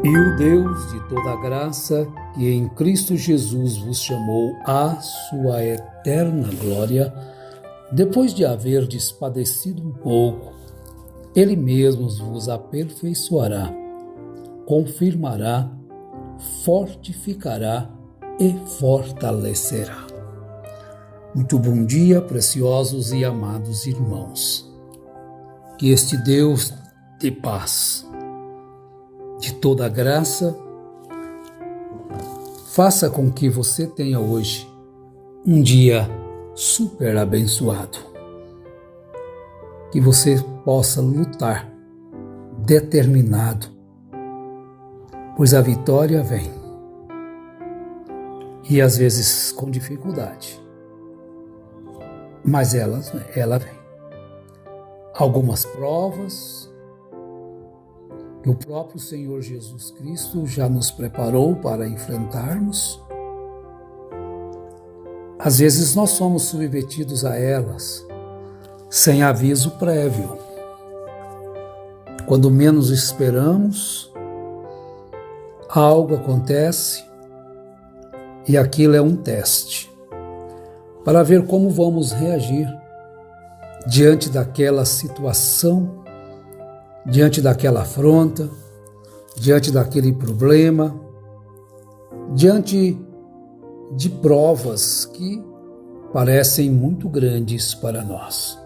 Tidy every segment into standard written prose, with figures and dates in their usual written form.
E o Deus de toda graça, que em Cristo Jesus vos chamou à sua eterna glória, depois de haverdes padecido um pouco, Ele mesmo vos aperfeiçoará, confirmará, fortificará e fortalecerá. Muito bom dia, preciosos e amados irmãos. Que este Deus de paz, de toda graça, faça com que você tenha hoje um dia super abençoado. Que você possa lutar determinado, pois a vitória vem. E às vezes com dificuldade, mas ela vem. Algumas provas que o próprio Senhor Jesus Cristo já nos preparou para enfrentarmos. Às vezes nós somos submetidos a elas sem aviso prévio. Quando menos esperamos, algo acontece e aquilo é um teste para ver como vamos reagir diante daquela situação, diante daquela afronta, diante daquele problema, diante de provas que parecem muito grandes para nós.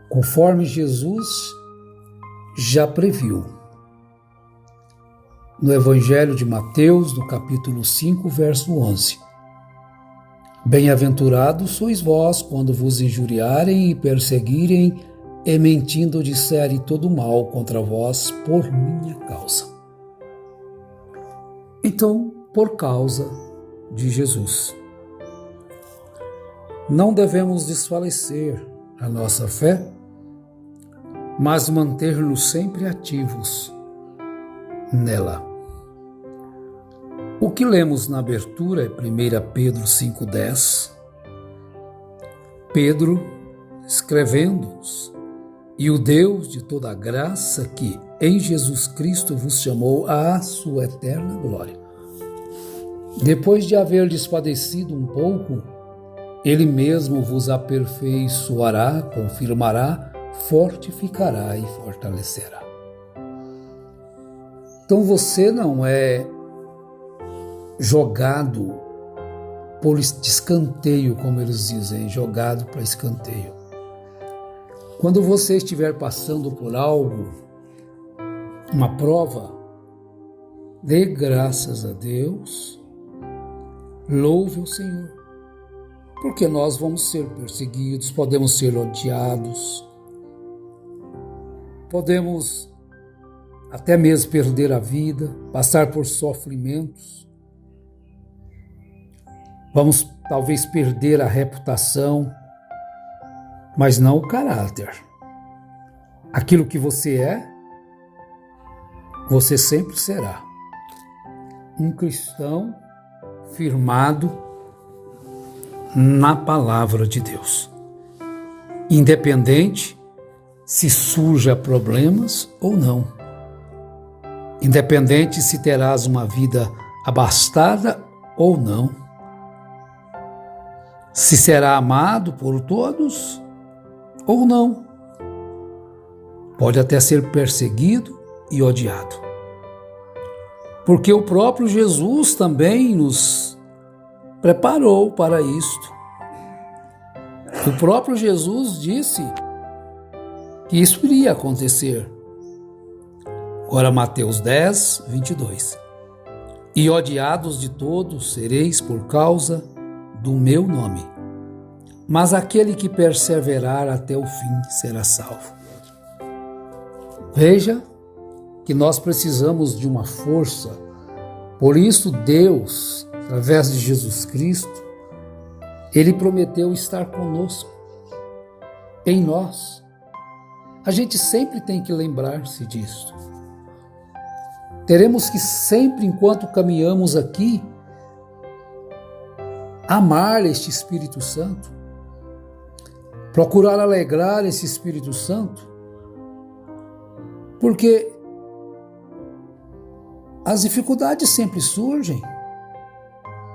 Conforme Jesus já previu, no Evangelho de Mateus, no capítulo 5, verso 11. Bem-aventurados sois vós quando vos injuriarem e perseguirem e mentindo disserem todo mal contra vós por minha causa. Então, por causa de Jesus, não devemos desfalecer a nossa fé, mas manter-nos sempre ativos nela. O que lemos na abertura é 1 Pedro 5,10. Pedro escrevendo-nos: e o Deus de toda graça que em Jesus Cristo vos chamou à sua eterna glória. Depois de haverdes padecido um pouco, Ele mesmo vos aperfeiçoará, confirmará, fortificará e fortalecerá. Então você não é jogado por escanteio, como eles dizem, jogado para escanteio. Quando você estiver passando por algo, uma prova, dê graças a Deus, louve o Senhor, porque nós vamos ser perseguidos, podemos ser odiados, podemos até mesmo perder a vida, passar por sofrimentos, vamos talvez perder a reputação, mas não o caráter. Aquilo que você é, você sempre será. Um cristão firmado na palavra de Deus. Independente se surja problemas ou não. Independente se terás uma vida abastada ou não. Se será amado por todos ou não. Pode até ser perseguido e odiado. Porque o próprio Jesus também nos preparou para isto. O próprio Jesus disse que isso iria acontecer. Agora Mateus 10, 22. E odiados de todos sereis por causa do meu nome. Mas aquele que perseverar até o fim será salvo. Veja que nós precisamos de uma força. Por isso Deus, através de Jesus Cristo, Ele prometeu estar conosco, em nós. A gente sempre tem que lembrar-se disso. Teremos que sempre, enquanto caminhamos aqui, amar este Espírito Santo, procurar alegrar esse Espírito Santo, porque as dificuldades sempre surgem,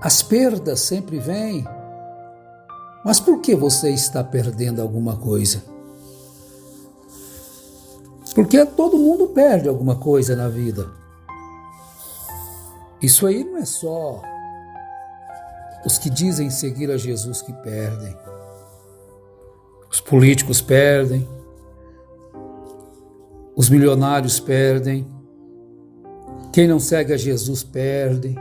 as perdas sempre vêm. Mas por que você está perdendo alguma coisa? Porque todo mundo perde alguma coisa na vida. Isso aí não é só os que dizem seguir a Jesus que perdem. Os políticos perdem, os milionários perdem, quem não segue a Jesus perde.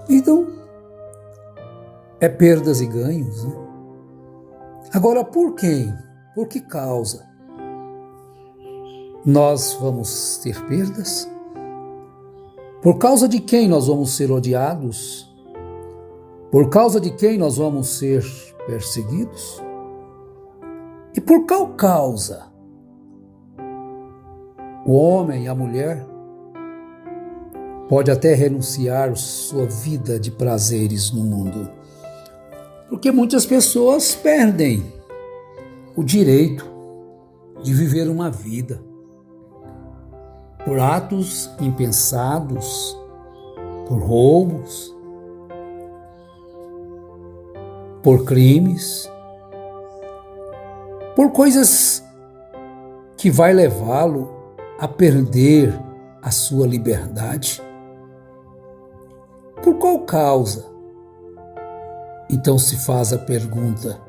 Então, é perdas e ganhos, né? Agora, por quem? Por que causa? Nós vamos ter perdas? Por causa de quem nós vamos ser odiados? Por causa de quem nós vamos ser perseguidos? E por qual causa o homem e a mulher pode até renunciar sua vida de prazeres no mundo? Porque muitas pessoas perdem o direito de viver uma vida por atos impensados, por roubos, por crimes, por coisas que vai levá-lo a perder a sua liberdade. Por qual causa? Então se faz a pergunta: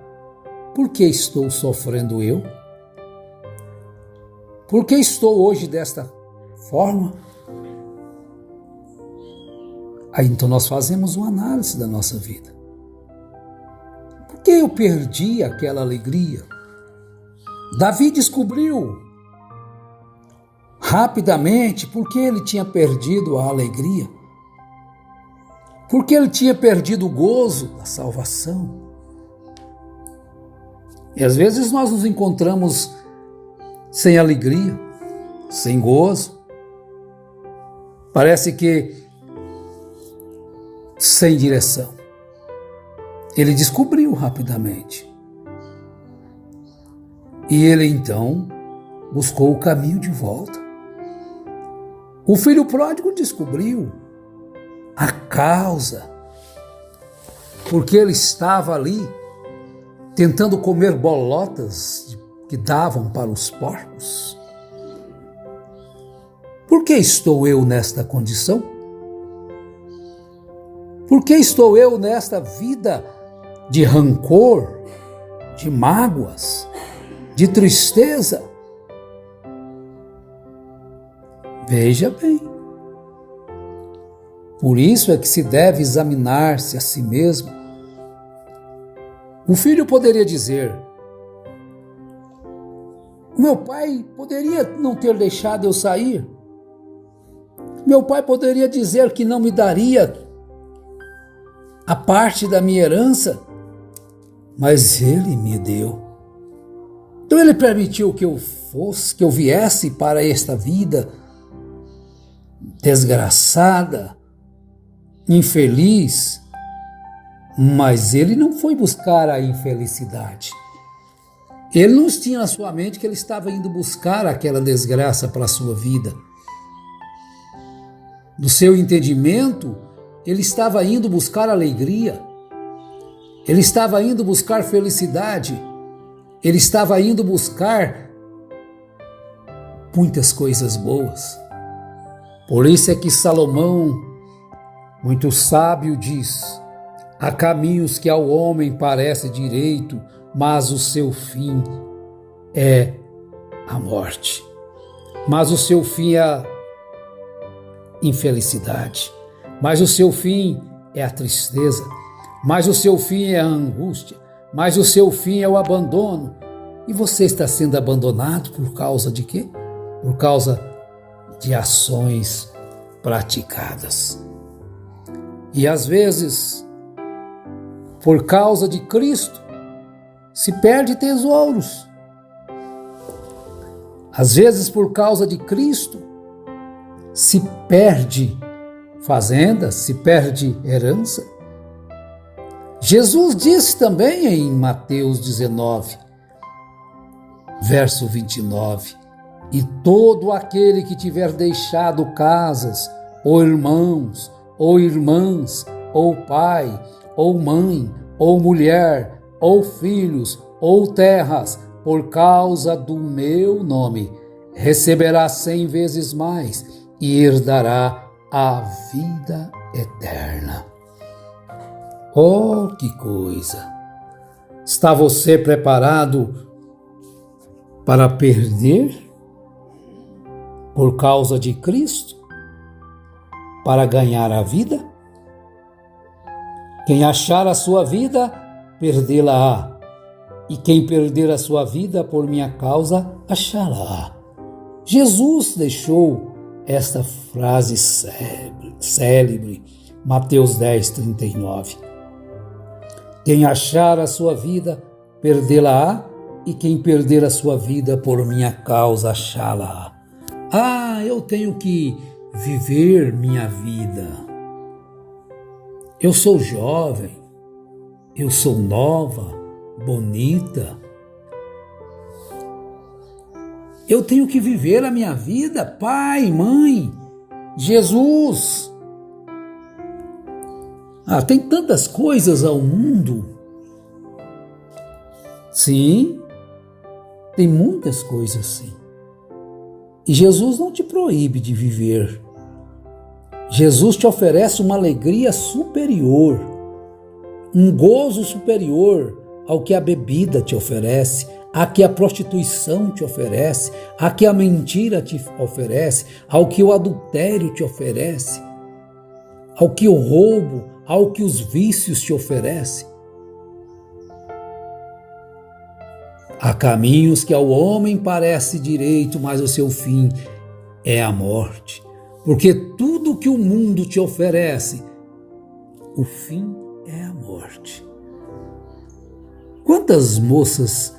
por que estou sofrendo eu? Por que estou hoje desta forma? Aí então nós fazemos uma análise da nossa vida. Por que eu perdi aquela alegria? Davi descobriu rapidamente por que ele tinha perdido a alegria. Porque ele tinha perdido o gozo da salvação. E às vezes nós nos encontramos sem alegria, sem gozo. Parece que sem direção. Ele descobriu rapidamente. E ele então buscou o caminho de volta. O filho pródigo descobriu a causa, porque ele estava ali tentando comer bolotas que davam para os porcos. Por que estou eu nesta condição? Por que estou eu nesta vida de rancor, de mágoas, de tristeza? Veja bem. Por isso é que se deve examinar-se a si mesmo. O filho poderia dizer: meu pai poderia não ter deixado eu sair. Meu pai poderia dizer que não me daria a parte da minha herança, mas ele me deu. Então ele permitiu que eu viesse para esta vida desgraçada, infeliz, mas ele não foi buscar a infelicidade. Ele não tinha na sua mente que ele estava indo buscar aquela desgraça para a sua vida. Do seu entendimento, ele estava indo buscar alegria, ele estava indo buscar felicidade, ele estava indo buscar muitas coisas boas. Por isso é que Salomão, muito sábio, diz: há caminhos que ao homem parece direito, mas o seu fim é a morte. Mas o seu fim é a infelicidade. Mas o seu fim é a tristeza. Mas o seu fim é a angústia. Mas o seu fim é o abandono. E você está sendo abandonado por causa de quê? Por causa de ações praticadas. E às vezes, por causa de Cristo, se perde tesouros. Às vezes, por causa de Cristo, se perde fazendas, se perde herança. Jesus disse também em Mateus 19, verso 29, E todo aquele que tiver deixado casas, ou irmãos, ou irmãs, ou pai, ou mãe, ou mulher, ou filhos, ou terras, por causa do meu nome, receberá 100 vezes mais e herdará a vida eterna. Oh, que coisa! Está você preparado para perder por causa de Cristo? Para ganhar a vida? Quem achar a sua vida, perdê-la-á. E quem perder a sua vida por minha causa, achará. Jesus deixou esta frase célebre, Mateus 10:39. Quem achar a sua vida, perdê-la-á, e quem perder a sua vida por minha causa, achá-la-á. Ah, eu tenho que viver minha vida. Eu sou jovem, eu sou nova, bonita. Eu tenho que viver a minha vida, pai, mãe, Jesus. Tem tantas coisas ao mundo. Sim, tem muitas coisas sim. E Jesus não te proíbe de viver. Jesus te oferece uma alegria superior, um gozo superior ao que a bebida te oferece, a que a prostituição te oferece, a que a mentira te oferece, ao que o adultério te oferece, ao que o roubo, ao que os vícios te oferecem. Há caminhos que ao homem parece direito, mas o seu fim é a morte. Porque tudo que o mundo te oferece, o fim é a morte. Quantas moças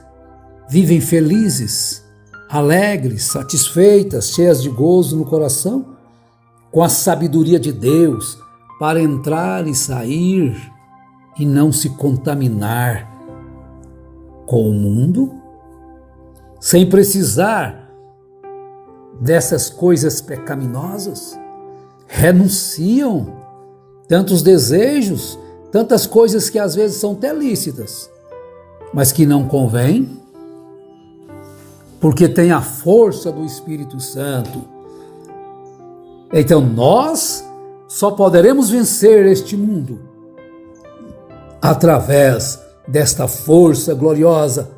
vivem felizes, alegres, satisfeitas, cheias de gozo no coração, com a sabedoria de Deus para entrar e sair e não se contaminar com o mundo, sem precisar dessas coisas pecaminosas, renunciam tantos desejos, tantas coisas que às vezes são até lícitas, mas que não convém, porque tem a força do Espírito Santo. Então nós só poderemos vencer este mundo através desta força gloriosa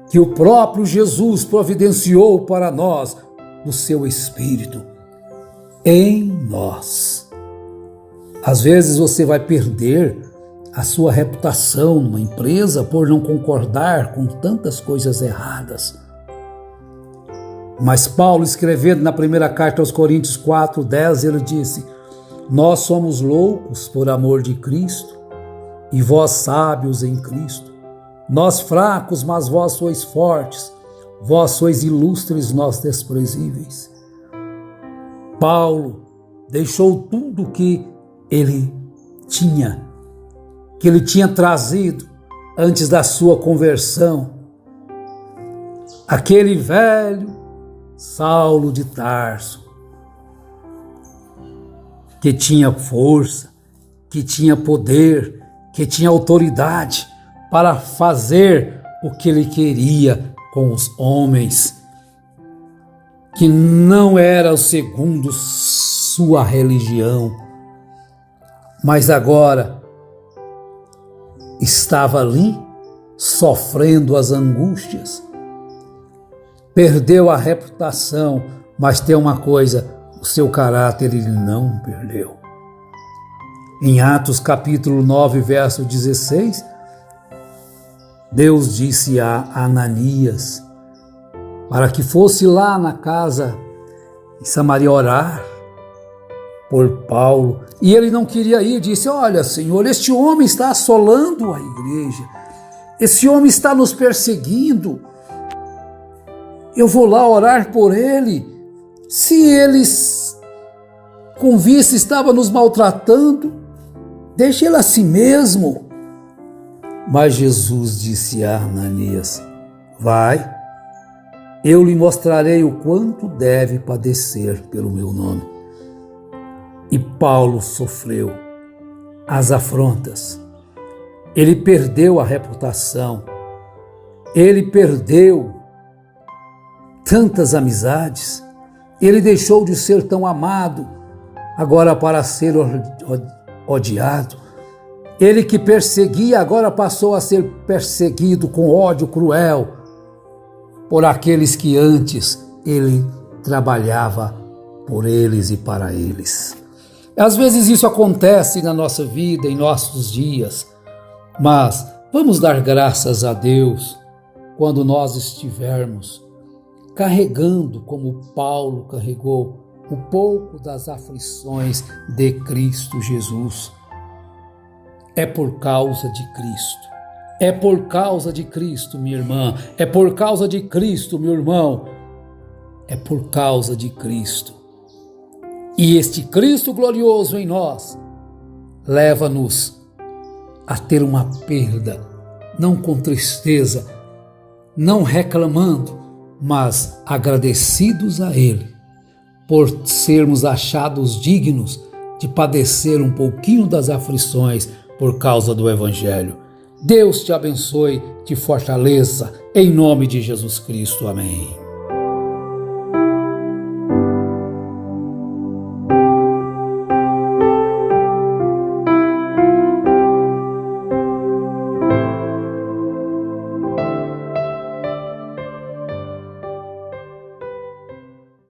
que o próprio Jesus providenciou para nós, do seu Espírito, em nós. Às vezes você vai perder a sua reputação numa empresa por não concordar com tantas coisas erradas. Mas Paulo, escrevendo na primeira carta aos Coríntios 4:10, ele disse: nós somos loucos por amor de Cristo, e vós sábios em Cristo. Nós fracos, mas vós sois fortes. Vós sois ilustres, nós desprezíveis. Paulo deixou tudo que ele tinha trazido antes da sua conversão. Aquele velho Saulo de Tarso, que tinha força, que tinha poder, que tinha autoridade para fazer o que ele queria com os homens, que não era o segundo sua religião, mas agora estava ali sofrendo as angústias, perdeu a reputação, mas tem uma coisa, o seu caráter ele não perdeu. Em Atos capítulo 9, verso 16, Deus disse a Ananias para que fosse lá na casa em Samaria orar por Paulo. E ele não queria ir, disse: olha, Senhor, este homem está assolando a igreja, esse homem está nos perseguindo, eu vou lá orar por ele. Se eles com vista estava nos maltratando, deixe ele a si mesmo. Mas Jesus disse a Ananias: vai, eu lhe mostrarei o quanto deve padecer pelo meu nome. E Paulo sofreu as afrontas. Ele perdeu a reputação. Ele perdeu tantas amizades. Ele deixou de ser tão amado, agora para ser odiado. Ele que perseguia, agora passou a ser perseguido com ódio cruel por aqueles que antes ele trabalhava por eles e para eles. Às vezes isso acontece na nossa vida, em nossos dias, mas vamos dar graças a Deus quando nós estivermos carregando, como Paulo carregou, um pouco das aflições de Cristo Jesus. É por causa de Cristo. É por causa de Cristo, minha irmã. É por causa de Cristo, meu irmão. É por causa de Cristo. E este Cristo glorioso em nós leva-nos a ter uma perda, não com tristeza, não reclamando, mas agradecidos a Ele por sermos achados dignos de padecer um pouquinho das aflições por causa do Evangelho. Deus te abençoe, te fortaleça, em nome de Jesus Cristo. Amém.